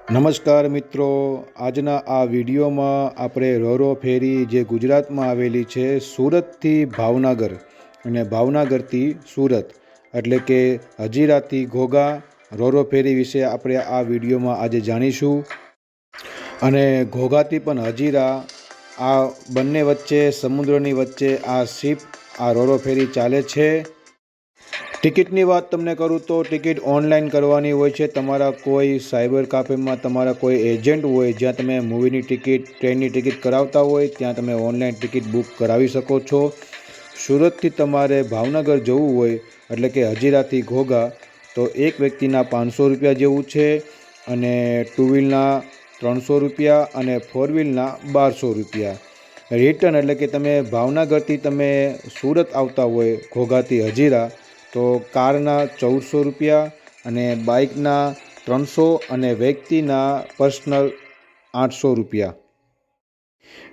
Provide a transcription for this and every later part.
નમસ્કાર મિત્રો, આજના આ વિડીયોમાં આપણે રોરો ફેરી જે ગુજરાતમાં આવેલી છે સુરતથી ભાવનગર અને ભાવનગરથી સુરત એટલે કે હજીરાથી ઘોઘા રોરો ફેરી વિશે આપણે આ વિડીયોમાં આજે જાણીશું। અને ઘોઘાથી પણ હજીરા આ બંને વચ્ચે સમુદ્રની વચ્ચે આ શિપ આ રોરો ફેરી ચાલે છે। ટિકિટની વાત તમને કરું તો ટિકિટ ઓનલાઈન કરવાની હોય છે। તમારા કોઈ સાયબર કાફેમાં તમારા કોઈ એજન્ટ હોય જ્યાં તમે મૂવીની ટિકિટ ટ્રેનની ટિકિટ કરાવતા હોય ત્યાં તમે ઓનલાઈન ટિકિટ બુક કરાવી શકો છો। સુરતથી તમારે ભાવનગર જવું હોય એટલે કે હજીરાથી ઘોઘા તો એક વ્યક્તિના 500 રૂપિયા જેવું છે અને ટુ વ્હીલના 300 રૂપિયા અને ફોર વ્હીલના 1200 રૂપિયા। રિટર્ન એટલે કે તમે ભાવનગરથી તમે સુરત આવતા હોય ઘોઘાથી હજીરા તો કારના 1400 રૂપિયા અને બાઇકના 300 અને વ્યક્તિના પર્સનલ 800 રૂપિયા।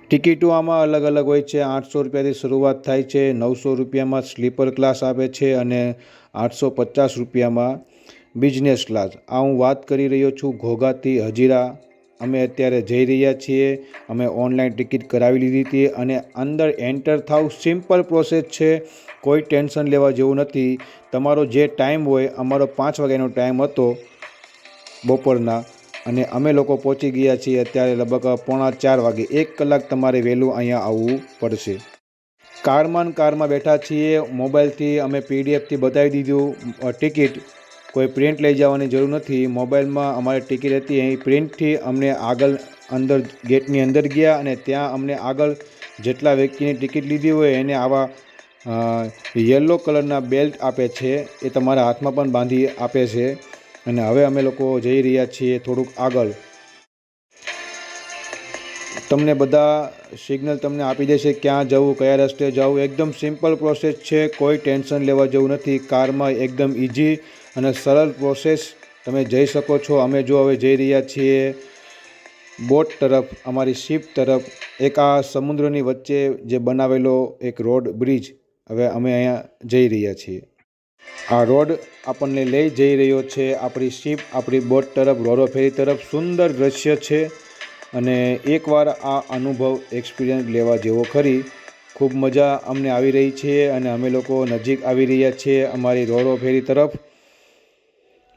ટિકિટો આમાં અલગ અલગ હોય છે। 800 રૂપિયાથી શરૂઆત થાય છે, 900 રૂપિયામાં સ્લીપર ક્લાસ આવે છે અને 850 રૂપિયામાં બિઝનેસ ક્લાસ। આ હું વાત કરી રહ્યો છું ઘોઘાથી હજીરા અમે અત્યારે જઈ રહ્યા છીએ। અમે ઓનલાઈન ટિકિટ કરાવી લીધી હતી અને અંદર એન્ટર થાવ સિમ્પલ પ્રોસેસ છે, કોઈ ટેન્શન લેવા જેવું નથી। તમારો જે ટાઈમ હોય, અમારો 5 વાગ્યાનો ટાઈમ હતો બપોરના અને અમે લોકો પહોંચી ગયા છીએ અત્યારે લગભગ 3:45 વાગે। 1 કલાક તમારે વહેલું અહીંયા આવવું પડશે। કારમાં બેઠા છીએ, મોબાઈલથી અમે પીડીએફથી બતાવી દીધું ટિકિટ, કોઈ પ્રિન્ટ લઈ જવાની જરૂર નથી। મોબાઈલમાં અમારી ટિકિટ હતી, અહીં પ્રિન્ટથી અમને આગળ અંદર ગેટની અંદર ગયા અને ત્યાં અમને આગળ જેટલા વ્યક્તિની ટિકિટ લીધી હોય એને આવા યલો કલરના બેલ્ટ આપે છે, એ તમારા હાથમાં પણ બાંધી આપે છે। અને હવે અમે લોકો જઈ રહ્યા છીએ થોડુંક આગળ। તમને બધા સિગ્નલ તમને આપી દેશે ક્યાં જવું, કયા રસ્તે જવું। એકદમ સિમ્પલ પ્રોસેસ છે, કોઈ ટેન્શન લેવા જેવું નથી। કારમાં એકદમ ઇઝી અને સરળ પ્રોસેસ તમે જઈ શકો છો। અમે જો હવે જઈ રહ્યા છીએ બોટ તરફ, અમારી શિપ તરફ, એક આ સમુદ્રની વચ્ચે જે બનાવેલો એક રોડ બ્રિજ, હવે અમે અહીંયા જઈ રહ્યા છીએ। આ રોડ આપણને લઈ જઈ રહ્યો છે આપણી શિપ, આપણી બોટ તરફ, રોરો ફેરી તરફ। સુંદર દ્રશ્ય છે અને એકવાર આ અનુભવ એક્સપિરિયન્સ લેવા જેવો ખરી। ખૂબ મજા અમને આવી રહી છે અને અમે લોકો નજીક આવી રહ્યા છીએ અમારી રોરો ફેરી તરફ।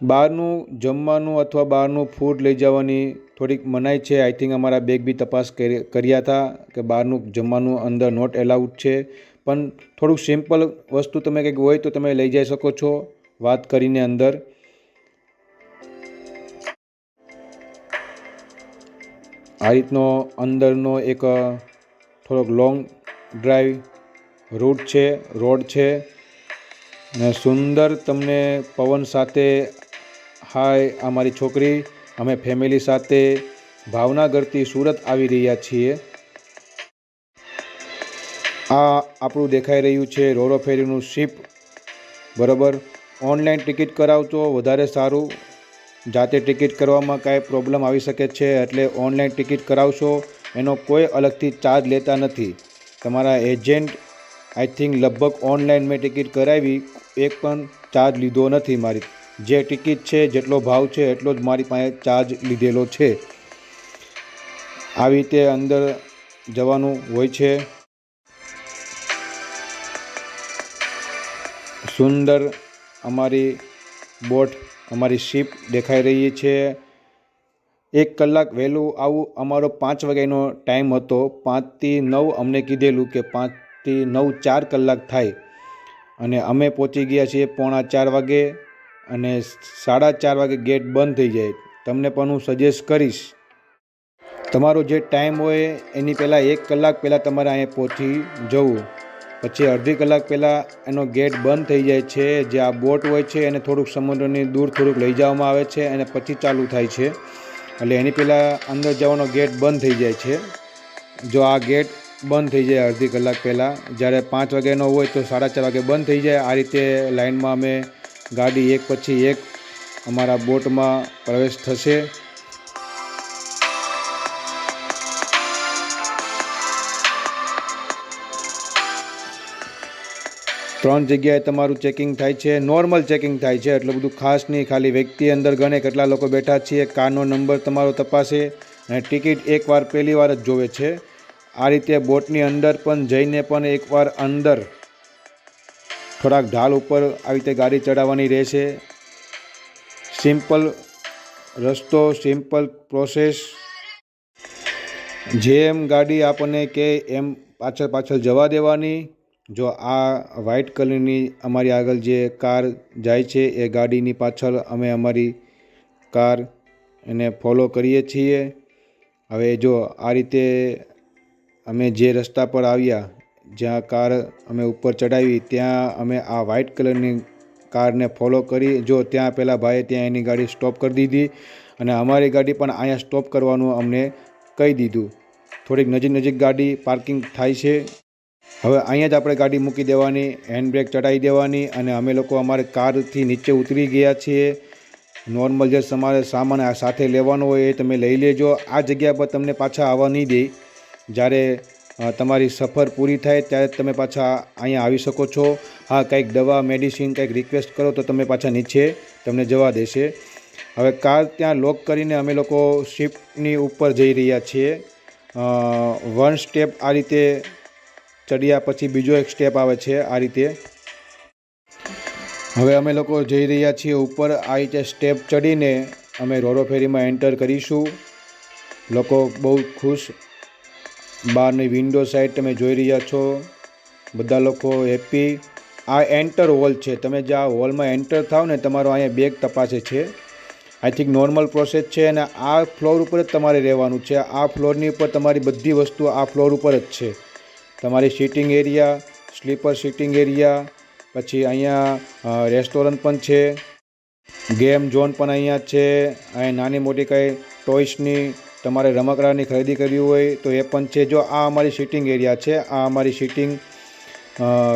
બહારનું જમવાનું અથવા બહારનું ફૂડ લઈ જવાની થોડીક મનાઈ છે। આઈ થિંક અમારા બેગ બી તપાસ કર્યા હતા કે બહારનું જમવાનું અંદર નોટ એલાઉડ છે, પણ થોડુંક સિમ્પલ વસ્તુ તમે કંઈક હોય તો તમે લઈ જઈ શકો છો વાત કરીને અંદર। આ રીતનો અંદરનો એક થોડોક લોંગ ડ્રાઈવ રૂટ છે, રોડ છે અને સુંદર તમને પવન સાથે। હાય, આ મારી છોકરી, અમે ફેમિલી સાથે ભાવનગરથી સુરત આવી રહ્યા છીએ। આ આપણું દેખાઈ રહ્યું છે રોરો ફેરીનું શિપ, બરાબર। ઓનલાઈન ટિકિટ કરાવજો વધારે સારું, જાતે ટિકિટ કરવામાં કાંઈ પ્રોબ્લેમ આવી શકે છે, એટલે ઓનલાઈન ટિકિટ કરાવશો એનો કોઈ અલગથી ચાર્જ લેતા નથી તમારા એજન્ટ। આઈ થિંક લગભગ ઓનલાઈન મેં ટિકિટ કરાવી, એક પણ ચાર્જ લીધો નથી મારી। જે ટિકિટ છે, જેટલો ભાવ છે એટલો જ મારી પાસે ચાર્જ લીધેલો છે। આવી રીતે અંદર જવાનું હોય છે। સુંદર અમારી બોટ, અમારી શિપ દેખાઈ રહી છે। 1 કલાક વહેલું આવું અમારો 5 વાગ્યાનો ટાઈમ હતો, 5 થી 9 અમને કીધેલું કે 5 થી 9 4 કલાક થાય અને અમે પહોંચી ગયા છીએ 3:45 વાગે અને 4:30 વાગે ગેટ બંધ થઈ જાય। તમને પણ હું સજેસ્ટ કરીશ તમારો જે ટાઈમ હોય એની પહેલાં 1 કલાક પહેલાં તમારે અહીંયા પહોંચી જવું। પછી અડધી કલાક પહેલાં એનો ગેટ બંધ થઈ જાય છે। જે આ બોટ હોય છે એને થોડુંક સમુદ્રની દૂર થોડુંક લઈ જવામાં આવે છે અને પછી ચાલુ થાય છે, એટલે એની પહેલાં અંદર જવાનો ગેટ બંધ થઈ જાય છે। જો આ ગેટ બંધ થઈ જાય અડધી કલાક પહેલાં, જ્યારે 5 વાગ્યાનો હોય તો 4:30 વાગે બંધ થઈ જાય। આ રીતે લાઇનમાં અમે ગાડી એક પછી એક અમારા બોટમાં પ્રવેશ થશે। 3 જગ્યાએ તમારું ચેકિંગ થાય છે, નોર્મલ ચેકિંગ થાય છે, એટલું બધું ખાસ નહીં. ખાલી વ્યક્તિ અંદર ગણે કેટલા લોકો બેઠા છીએ, કારનો નંબર તમારો તપાસે અને ટિકિટ એકવાર પહેલી વાર જ જોવે છે. આ રીતે બોટની અંદર પણ જઈને પણ એકવાર અંદર થોડાક ઢાલ ઉપર આવી રીતે ગાડી ચડાવવાની રહેશે. સિમ્પલ રસ્તો, સિમ્પલ પ્રોસેસ. જેમ ગાડી આપણને કે એમ પાછળ જવા દેવાની. જો આ વ્હાઇટ કલરની અમારી આગળ જે કાર જાય છે એ ગાડીની પાછળ અમે અમારી કાર એને ફોલો કરીએ છીએ. હવે જો આ રીતે અમે જે રસ્તા પર આવ્યા, જ્યાં કાર અમે ઉપર ચડાવી ત્યાં અમે આ વ્હાઇટ કલરની કારને ફોલો કરી. જો ત્યાં પેલા ભાઈએ ત્યાં એની ગાડી સ્ટોપ કરી દીધી અને અમારી ગાડી પણ અહીંયા સ્ટોપ કરવાનું અમને કહી દીધું. થોડીક નજીક ગાડી પાર્કિંગ થાય છે. હવે અહીંયા જ આપણે ગાડી મૂકી દેવાની, હેન્ડબ્રેક ચડાવી દેવાની અને અમે લોકો અમારી કારથી નીચે ઉતરી ગયા છીએ. નોર્મલ જે તમારે સામાન સાથે લેવાનો હોય એ તમે લઈ લેજો. આ જગ્યા પર તમને પાછા આવવા નહીં દે. જ્યારે તમારી સફર પૂરી થાય ત્યારે તમે પાછા અહીંયા આવી શકો છો. હા, કંઈક દવા, મેડિસિન કંઈક રિક્વેસ્ટ કરો તો તમે પાછા નીચે તમને જવા દેશે. હવે કાર ત્યાં લોક કરીને અમે લોકો શિફ્ટની ઉપર જઈ રહ્યા છીએ. 1 સ્ટેપ આ રીતે ચડ્યા પછી બીજો એક સ્ટેપ આવે છે આ રીતે. હવે અમે લોકો જઈ રહ્યા છીએ ઉપર. આ રીતે સ્ટેપ ચડીને અમે રોરો ફેરીમાં એન્ટર કરીશું. લોકો બહુ ખુશ. બહારની વિન્ડો સાઈડ તમે જોઈ રહ્યા છો, બધા લોકો હેપી. આ એન્ટર હોલ છે. તમે જે આ હોલમાં એન્ટર થાવ ને તમારો અહીંયા બેગ તપાસે છે. આઈ થિંક નોર્મલ પ્રોસેસ છે અને આ ફ્લોર ઉપર જ તમારે રહેવાનું છે. આ ફ્લોરની ઉપર તમારી બધી વસ્તુ આ ફ્લોર ઉપર જ છે. તમારી sitting area, sleeper sitting area, પછી અહીંયા રેસ્ટોરન્ટ પણ છે, ગેમ ઝોન પણ અહીંયા છે. અહીં નાની મોટી કંઈ ટોયસની તમારે રમકડાની ખરીદી કરવી હોય તો એ પણ છે. જો આ અમારી સિટિંગ એરિયા છે, આ અમારી સિટિંગ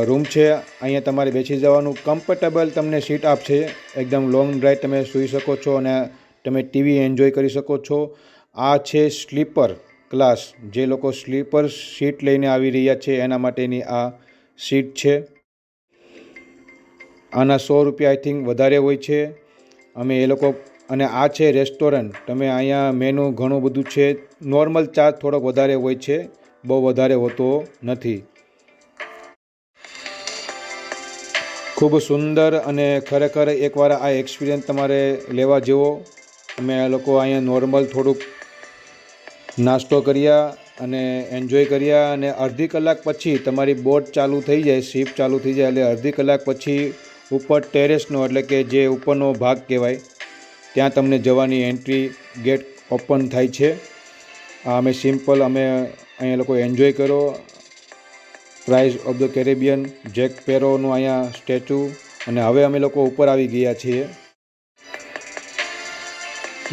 રૂમ છે. અહીંયા તમારે બેસી જવાનું. કમ્ફર્ટેબલ તમને સીટ આપશે. એકદમ લોંગ ડ્રાઈવ તમે સૂઈ શકો છો અને તમે ટીવી એન્જોય કરી શકો છો. આ છે સ્લીપર ક્લાસ. જે લોકો સ્લીપર સીટ લઈને આવી રહ્યા છે એના માટેની આ સીટ છે. આના 100 રૂપિયા આઈ થિંક વધારે હોય છે. અમે એ લોકો અને આ છે રેસ્ટોરન્ટ. તમે અહીંયા મેનુ ઘણું બધું છે. નોર્મલ ચાર્જ થોડોક વધારે હોય છે, બહુ વધારે હોતો નથી. ખૂબ સુંદર અને ખરેખર એકવાર આ એક્સપિરિયન્સ તમારે લેવા જેવો. અમે આ લોકો અહીંયા નોર્મલ થોડુંક નાસ્તો કર્યા અને એન્જોય કર્યા અને અડધી કલાક પછી તમારી બોટ ચાલુ થઈ જાય, શિપ ચાલુ થઈ જાય એટલે અડધી કલાક પછી ઉપર ટેરેસનો એટલે કે જે ઉપરનો ભાગ કહેવાય ત્યાં તમને જવાની એન્ટ્રી ગેટ ઓપન થાય છે. અમે સિમ્પલ અમે અહીંયા લોકો એન્જોય કર્યો. Pirates of the Caribbean, Jack સ્પેરોનું અહીંયા સ્ટેચ્યુ. અને હવે અમે લોકો ઉપર આવી ગયા છીએ.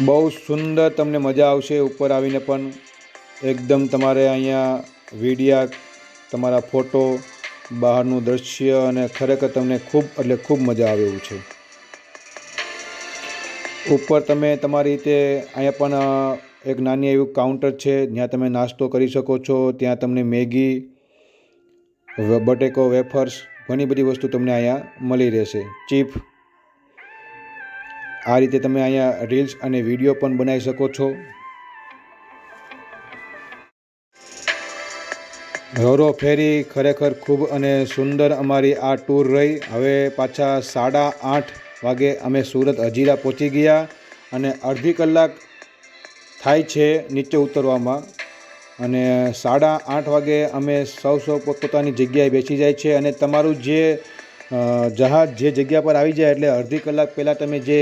બહુ સુંદર, તમને મજા આવશે ઉપર આવીને પણ. એકદમ તમારે અહીંયા વિડીયા, તમારા ફોટો, બહારનું દૃશ્ય અને ખરેખર તમને ખૂબ એટલે ખૂબ મજા આવે એવું છે. ઉપર તમે તમારી રીતે અહીંયા પણ એક નાની એવું કાઉન્ટર છે જ્યાં તમે નાસ્તો કરી શકો છો. ત્યાં તમને મેગી, બટેકો વેફર્સ, ઘણી બધી વસ્તુ તમને અહીંયા મળી રહેશે. ચીપ. આ રીતે તમે અહીંયા રીલ્સ અને વિડીયો પણ બનાવી શકો છો. રોરો ફેરી ખરેખર ખૂબ અને સુંદર અમારી આ ટૂર રહી. હવે પાછા 8:30 વાગે અમે સુરત હજીરા પહોંચી ગયા અને અડધી કલાક થાય છે નીચે ઉતરવામાં. અને 8:30 વાગે અમે સૌ પોતપોતાની જગ્યાએ બેસી જાય છે. અને તમારું જે જહાજ જે જગ્યા પર આવી જાય એટલે અડધી કલાક પહેલાં તમે જે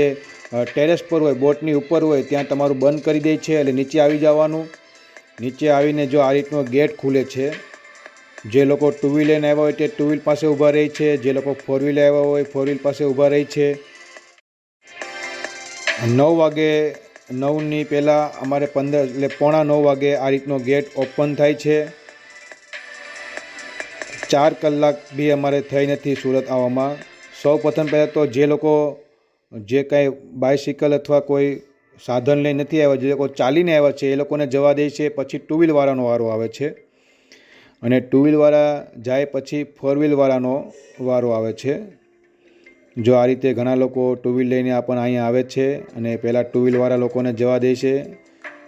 ટેરેસ પર હોય, બોટની ઉપર હોય ત્યાં તમારું બંધ કરી દે છે એટલે નીચે આવી જવાનું. નીચે આવીને જો આ રીતનો ગેટ ખુલે છે. જે લોકો 2 વ્હીલ લઈને આવ્યા હોય તે 2 વ્હીલ પાસે ઊભા રહે છે. જે લોકો 4 વ્હીલ આવ્યા હોય 4 વ્હીલ પાસે ઊભા રહે છે. 9 વાગે, 9ની પહેલાં અમારે 15 એટલે 8:45 વાગે આ રીતનો ગેટ ઓપન થાય છે. 4 કલાક બી અમારે થઈ નથી સુરત આવવામાં. સૌ પ્રથમ પહેલાં તો જે લોકો જે કાંઈ બાઇસિકલ અથવા કોઈ સાધન લઈ નથી આવ્યા, જે લોકો ચાલીને આવ્યા છે એ લોકોને જવા દે છે. પછી 2 વ્હીલવાળાનો વારો આવે છે. અને 2 વ્હીલવાળા જાય પછી 4 વ્હીલવાળાનો વારો આવે છે. જો આ રીતે ઘણા લોકો 2 વ્હીલ લઈને આપણને અહીંયા આવે છે અને પહેલાં 2 વ્હીલવાળા લોકોને જવા દે છે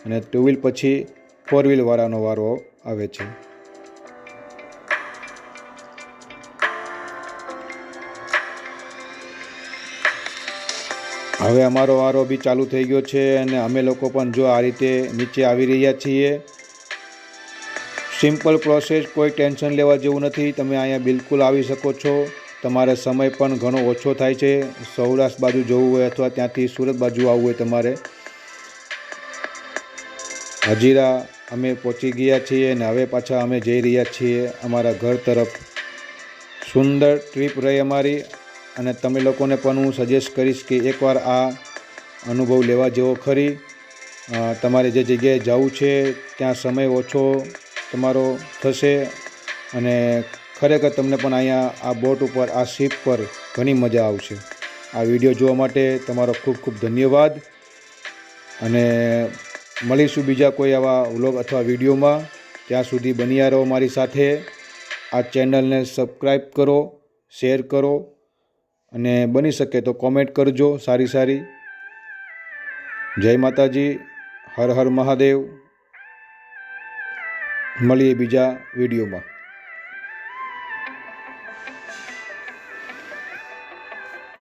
અને 2 વ્હીલ પછી 4 વ્હીલવાળાનો વારો આવે છે. હવે અમારો વારો બી ચાલુ થઈ ગયો છે અને અમે લોકો પણ જો આ રીતે નીચે આવી રહ્યા છીએ. સિમ્પલ પ્રોસેસ, કોઈ ટેન્શન લેવા જેવું નથી. તમે અહીંયા બિલકુલ આવી શકો છો. તમારે સમય પણ ઘણો ઓછો થાય છે. સૌરાષ્ટ્ર બાજુ જવું હોય અથવા ત્યાંથી સુરત બાજુ આવવું હોય તમારે. હજીરા અમે પહોંચી ગયા છીએ અને હવે પાછા અમે જઈ રહ્યા છીએ અમારા ઘર તરફ. સુંદર ટ્રીપ રહી અમારી અને તમે લોકોને પણ હું સજેસ્ટ કરીશ કે એકવાર આ અનુભવ લેવા જેવો ખરી. તમારે જે જગ્યાએ જવું છે ત્યાં સમય ઓછો તમારો થશે અને ખરેખર તમને પણ અહીંયા આ બોટ ઉપર, આ શિપ પર ઘણી મજા આવશે. આ વિડીયો જોવા માટે તમારો ખૂબ ખૂબ ધન્યવાદ અને મળીશું બીજા કોઈ આવા વ્લોગ અથવા વિડીયોમાં. ત્યાં સુધી બન્યા રહો મારી સાથે. આ ચેનલને સબસ્ક્રાઈબ કરો, શેર કરો અને બની શકે તો કોમેન્ટ કરજો સારી સારી. જય માતાજી, હર હર મહાદેવ. મળીએ બીજા વિડીયોમાં.